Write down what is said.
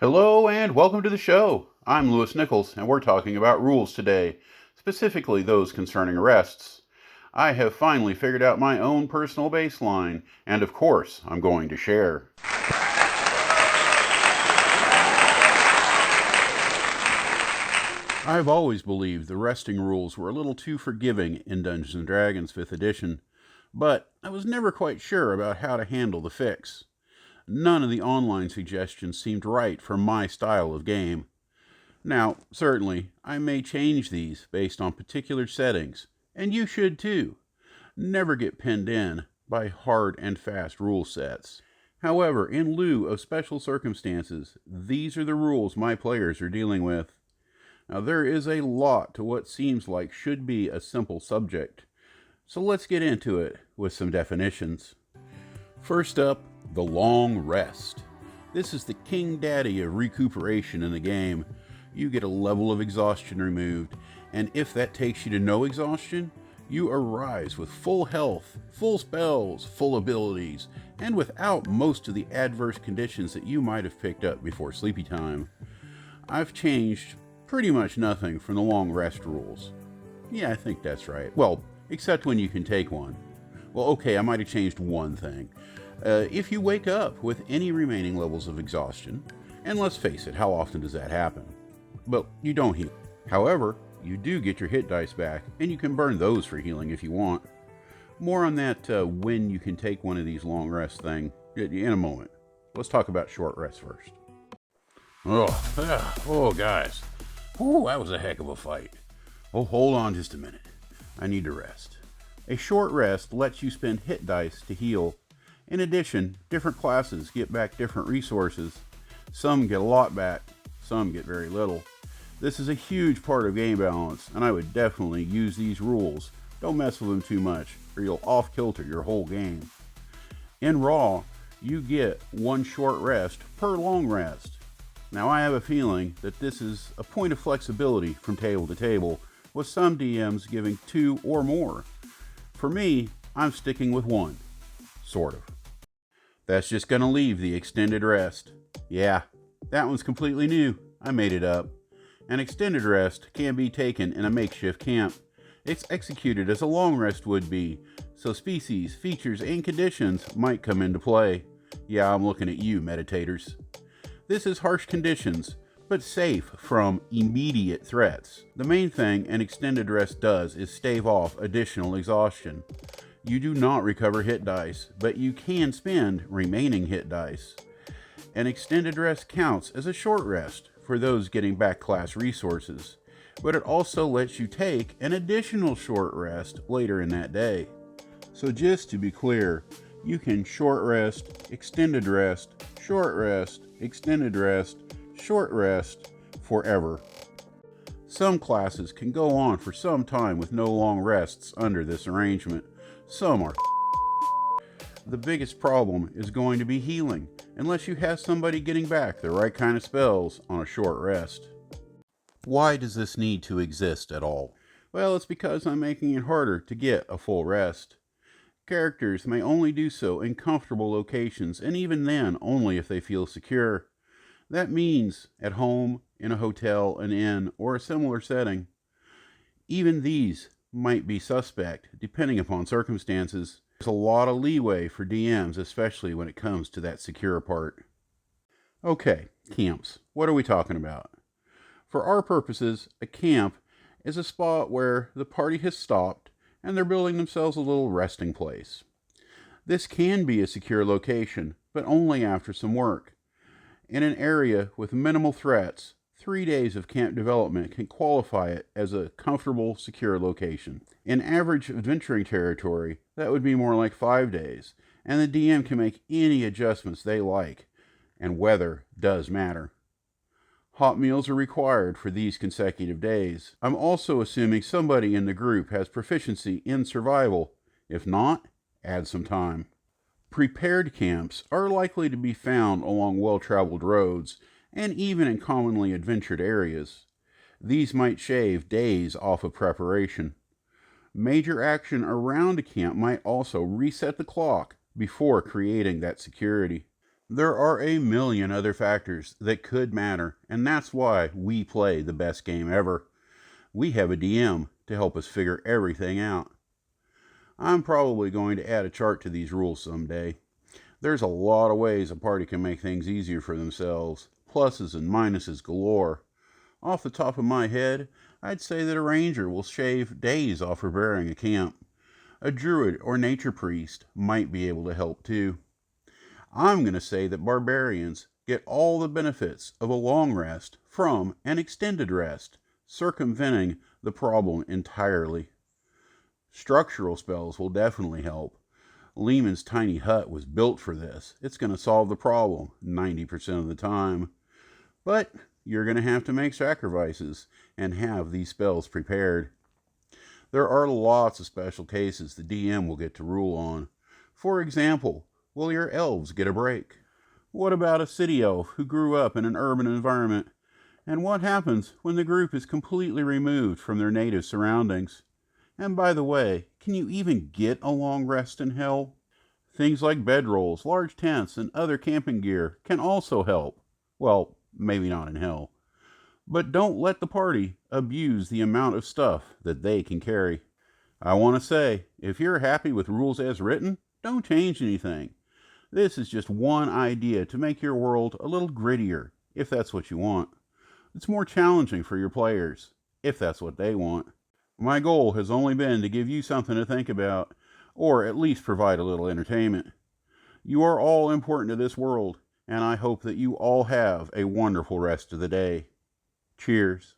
Hello and welcome to the show. I'm Lewis Nichols and we're talking about rules today, specifically those concerning arrests. I have finally figured out my own personal baseline, and of course, I'm going to share. I've always believed the arresting rules were a little too forgiving in Dungeons & Dragons 5th edition, but I was never quite sure about how to handle the fix. None of the online suggestions seemed right for my style of game. Now, certainly, I may change these based on particular settings, and you should too. Never get pinned in by hard and fast rule sets. However, in lieu of special circumstances, these are the rules my players are dealing with. Now, there is a lot to what seems like should be a simple subject, so let's get into it with some definitions. First up, the long rest. This is the king daddy of recuperation in the game. You get a level of exhaustion removed, and if that takes you to no exhaustion, you arise with full health, full spells, full abilities, and without most of the adverse conditions that you might have picked up before sleepy time. I've changed pretty much nothing from the long rest rules. Yeah, I think that's right. Well, except when you can take one. Well, okay, I might have changed one thing. If you wake up with any remaining levels of exhaustion, and let's face it, how often does that happen? Well, you don't heal. However, you do get your hit dice back, and you can burn those for healing if you want. More on that when you can take one of these long rest thing in a moment. Let's talk about short rest first. Oh, guys. Oh, that was a heck of a fight. Oh, hold on just a minute. I need to rest. A short rest lets you spend hit dice to heal. In addition, different classes get back different resources. Some get a lot back, some get very little. This is a huge part of game balance, and I would definitely use these rules. Don't mess with them too much, or you'll off-kilter your whole game. In Raw, you get one short rest per long rest. Now, I have a feeling that this is a point of flexibility from table to table, with some DMs giving 2 or more. For me, I'm sticking with 1. Sort of. That's just gonna leave the extended rest. Yeah, that one's completely new. I made it up. An extended rest can be taken in a makeshift camp. It's executed as a long rest would be, so species, features, and conditions might come into play. Yeah, I'm looking at you, meditators. This is harsh conditions, but safe from immediate threats. The main thing an extended rest does is stave off additional exhaustion. You do not recover hit dice, but you can spend remaining hit dice. An extended rest counts as a short rest for those getting back class resources, but it also lets you take an additional short rest later in that day. So just to be clear, you can short rest, extended rest, short rest, extended rest, short rest, forever. Some classes can go on for some time with no long rests under this arrangement. Some are. The biggest problem is going to be healing, unless you have somebody getting back the right kind of spells on a short rest. Why does this need to exist at all? Well, it's because I'm making it harder to get a full rest. Characters may only do so in comfortable locations, and even then, only if they feel secure. That means at home, in a hotel, an inn, or a similar setting. Even these might be suspect, depending upon circumstances. There's a lot of leeway for DMs, especially when it comes to that secure part. Okay, camps. What are we talking about? For our purposes, a camp is a spot where the party has stopped and they're building themselves a little resting place. This can be a secure location, but only after some work. In an area with minimal threats, 3 days of camp development can qualify it as a comfortable, secure location. In average adventuring territory, that would be more like 5 days, and the DM can make any adjustments they like, and weather does matter. Hot meals are required for these consecutive days. I'm also assuming somebody in the group has proficiency in survival. If not, add some time. Prepared camps are likely to be found along well-traveled roads, and even in commonly adventured areas. These might shave days off of preparation. Major action around a camp might also reset the clock before creating that security. There are a million other factors that could matter, and that's why we play the best game ever. We have a DM to help us figure everything out. I'm probably going to add a chart to these rules someday. There's a lot of ways a party can make things easier for themselves, pluses and minuses galore. Off the top of my head, I'd say that a ranger will shave days off preparing a camp. A druid or nature priest might be able to help too. I'm going to say that barbarians get all the benefits of a long rest from an extended rest, circumventing the problem entirely. Structural spells will definitely help. Lehman's tiny hut was built for this. It's going to solve the problem 90% of the time. But you're going to have to make sacrifices and have these spells prepared. There are lots of special cases the DM will get to rule on. For example, will your elves get a break? What about a city elf who grew up in an urban environment? And what happens when the group is completely removed from their native surroundings? And by the way, can you even get a long rest in hell? Things like bedrolls, large tents, and other camping gear can also help. Well, maybe not in hell. But don't let the party abuse the amount of stuff that they can carry. I want to say, if you're happy with rules as written, don't change anything. This is just one idea to make your world a little grittier, if that's what you want. It's more challenging for your players, if that's what they want. My goal has only been to give you something to think about, or at least provide a little entertainment. You are all important to this world, and I hope that you all have a wonderful rest of the day. Cheers.